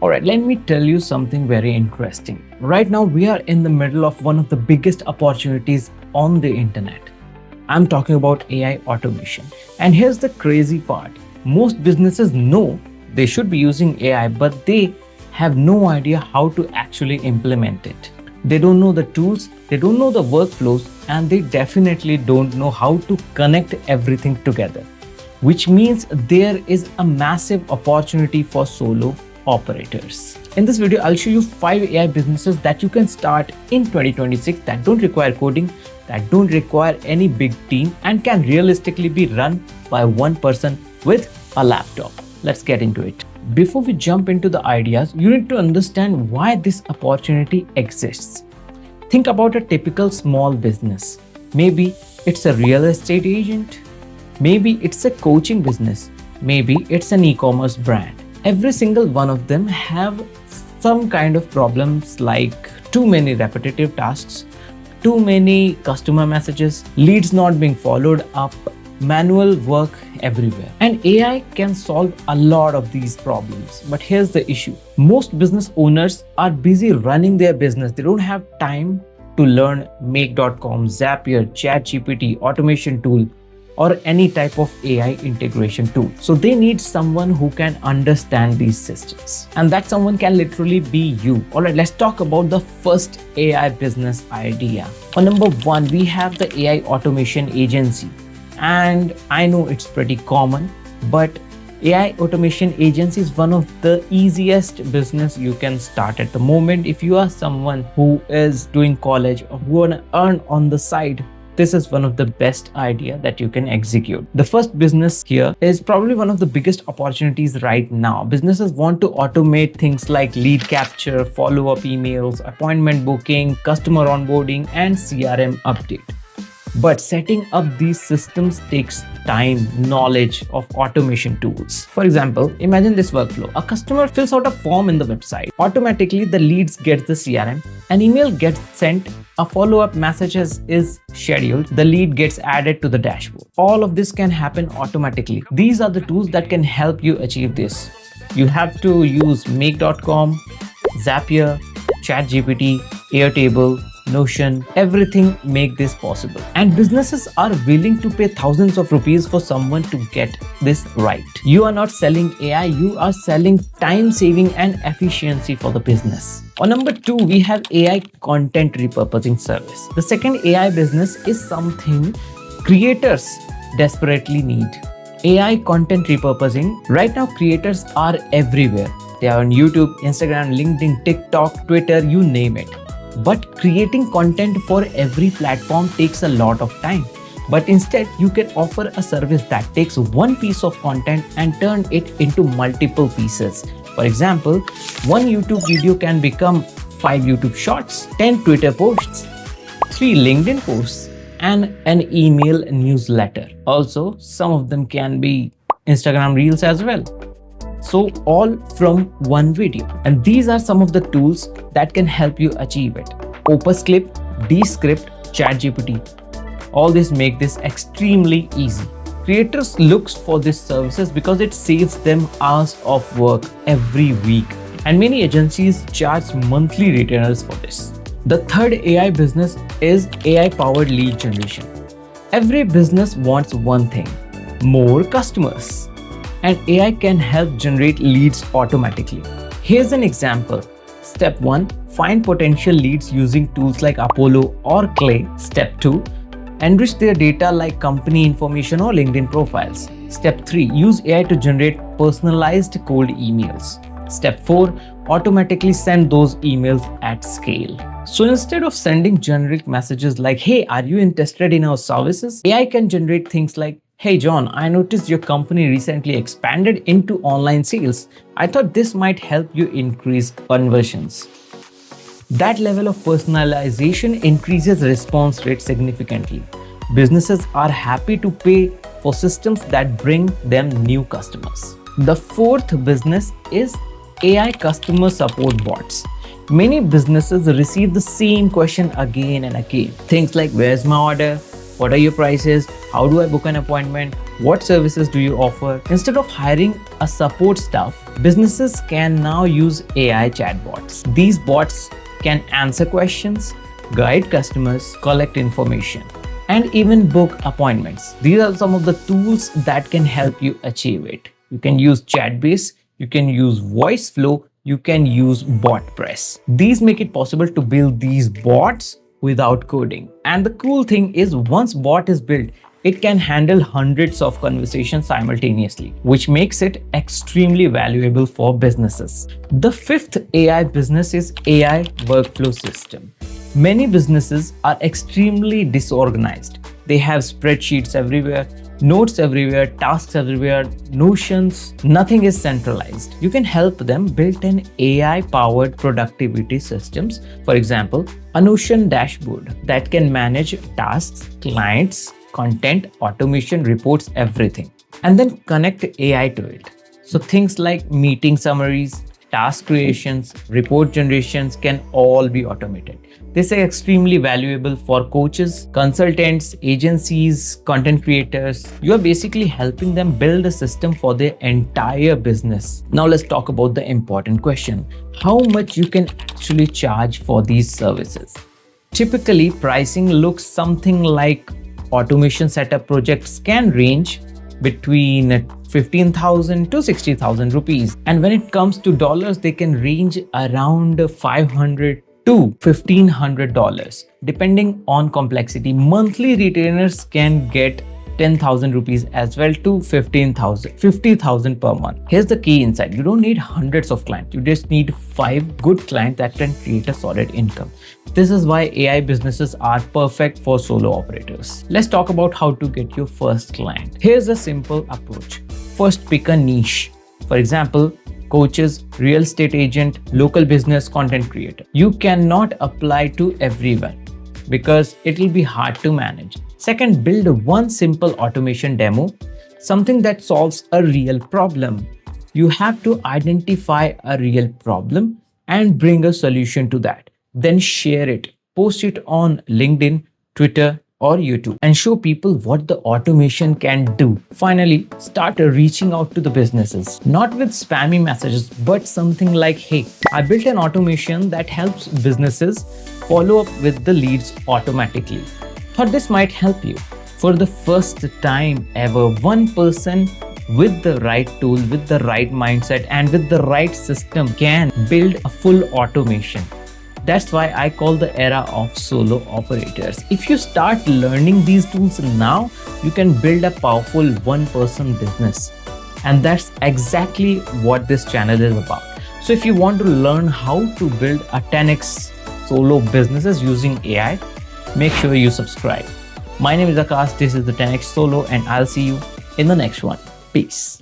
Alright, let me tell you something very interesting. Right now, we are in the middle of one of the biggest opportunities on the internet. I'm talking about AI automation. And here's the crazy part. Most businesses know they should be using AI, but they have no idea how to actually implement it. They don't know the tools, they don't know the workflows, and they definitely don't know how to connect everything together, which means there is a massive opportunity for solo operators. In this video, I'll show you 5 AI businesses that you can start in 2026 that don't require coding, that don't require any big team, and can realistically be run by one person with a laptop. Let's get into it. Before we jump into the ideas, you need to understand why this opportunity exists. Think about a typical small business. Maybe it's a real estate agent. Maybe it's a coaching business. Maybe it's an e-commerce brand. Every single one of them have some kind of problems like too many repetitive tasks, too many customer messages, leads not being followed up, manual work everywhere. And AI can solve a lot of these problems. But here's the issue. Most business owners are busy running their business. They don't have time to learn Make.com, Zapier, ChatGPT, automation tool, or any type of AI integration tool. So they need someone who can understand these systems. And that someone can literally be you. Alright, let's talk about the first AI business idea. On number 1, we have the AI automation agency. And I know it's pretty common, but AI automation agency is one of the easiest business you can start at the moment. If you are someone who is doing college or who want to earn on the side, this is one of the best idea that you can execute. The first business here is probably one of the biggest opportunities right now. Businesses want to automate things like lead capture, follow-up emails, appointment booking, customer onboarding, and CRM update. But setting up these systems takes time, knowledge of automation tools. For example, imagine this workflow. A customer fills out a form in the website. Automatically, the leads get the CRM. An email gets sent. A follow-up message is scheduled. The lead gets added to the dashboard. All of this can happen automatically. These are the tools that can help you achieve this. You have to use Make.com, Zapier, ChatGPT, Airtable, Notion, everything make this possible. And businesses are willing to pay thousands of rupees for someone to get this right. You are not selling AI, you are selling time saving and efficiency for the business. On number 2, we have AI content repurposing service. The second AI business is something creators desperately need. AI content repurposing. Right now, creators are everywhere. They are on YouTube, Instagram, LinkedIn, TikTok, Twitter, you name it. But creating content for every platform takes a lot of time. But instead, you can offer a service that takes one piece of content and turn it into multiple pieces. For example, one YouTube video can become 5 YouTube shorts, 10 Twitter posts, 3 LinkedIn posts, and an email newsletter. Also, some of them can be Instagram Reels as well. So all from one video. And these are some of the tools that can help you achieve it. Opus Clip, Descript, ChatGPT. All this make this extremely easy. Creators look for these services because it saves them hours of work every week. And many agencies charge monthly retainers for this. The third AI business is AI-powered lead generation. Every business wants one thing, more customers. And AI can help generate leads automatically. Here's an example. Step 1, find potential leads using tools like Apollo or Clay. Step 2, enrich their data like company information or LinkedIn profiles. Step 3, use AI to generate personalized cold emails. Step 4, automatically send those emails at scale. So instead of sending generic messages like, hey, are you interested in our services? AI can generate things like, hey John, I noticed your company recently expanded into online sales. I thought this might help you increase conversions. That level of personalization increases response rate significantly. Businesses are happy to pay for systems that bring them new customers. The fourth business is AI customer support bots. Many businesses receive the same question again and again. Things like, where's my order? What are your prices? How do I book an appointment? What services do you offer? Instead of hiring a support staff, businesses can now use AI chatbots. These bots can answer questions, guide customers, collect information, and even book appointments. These are some of the tools that can help you achieve it. You can use Chatbase, you can use voice flow, you can use bot press. These make it possible to build these bots without coding. And the cool thing is, once bot is built, it can handle hundreds of conversations simultaneously, which makes it extremely valuable for businesses. The fifth AI business is AI workflow system. Many businesses are extremely disorganized. They have spreadsheets everywhere, notes everywhere, tasks everywhere, notions, nothing is centralized. You can help them build an AI-powered productivity systems. For example, a Notion dashboard that can manage tasks, clients, content, automation, reports, everything. And then connect AI to it. So things like meeting summaries, task creations, report generations can all be automated. This is extremely valuable for coaches, consultants, agencies, content creators. You are basically helping them build a system for their entire business. Now let's talk about the important question. How much you can actually charge for these services? Typically, pricing looks something like automation setup projects can range between 15,000 to 60,000 rupees. And when it comes to dollars, they can range around 500 to $1,500 depending on complexity. Monthly retainers can get 10,000 rupees as well to 50,000 per month. Here's the key insight. You don't need hundreds of clients. You just need 5 good clients that can create a solid income. This is why AI businesses are perfect for solo operators. Let's talk about how to get your first client. Here's a simple approach. First, pick a niche. For example, coaches, real estate agent, local business, content creator. You cannot apply to everyone because it will be hard to manage. Second, build one simple automation demo, something that solves a real problem. You have to identify a real problem and bring a solution to that. Then share it, post it on LinkedIn, Twitter, or YouTube and show people what the automation can do. Finally, start reaching out to the businesses, not with spammy messages, but something like, hey, I built an automation that helps businesses follow up with the leads automatically. Thought this might help you. For the first time ever, one person with the right tool, with the right mindset, and with the right system can build a full automation. That's why I call the era of solo operators. If you start learning these tools now, you can build a powerful one-person business. And that's exactly what this channel is about. So if you want to learn how to build a 10x solo businesses using AI, make sure you subscribe. My name is Akash, this is the 10x Solo, and I'll see you in the next one. Peace.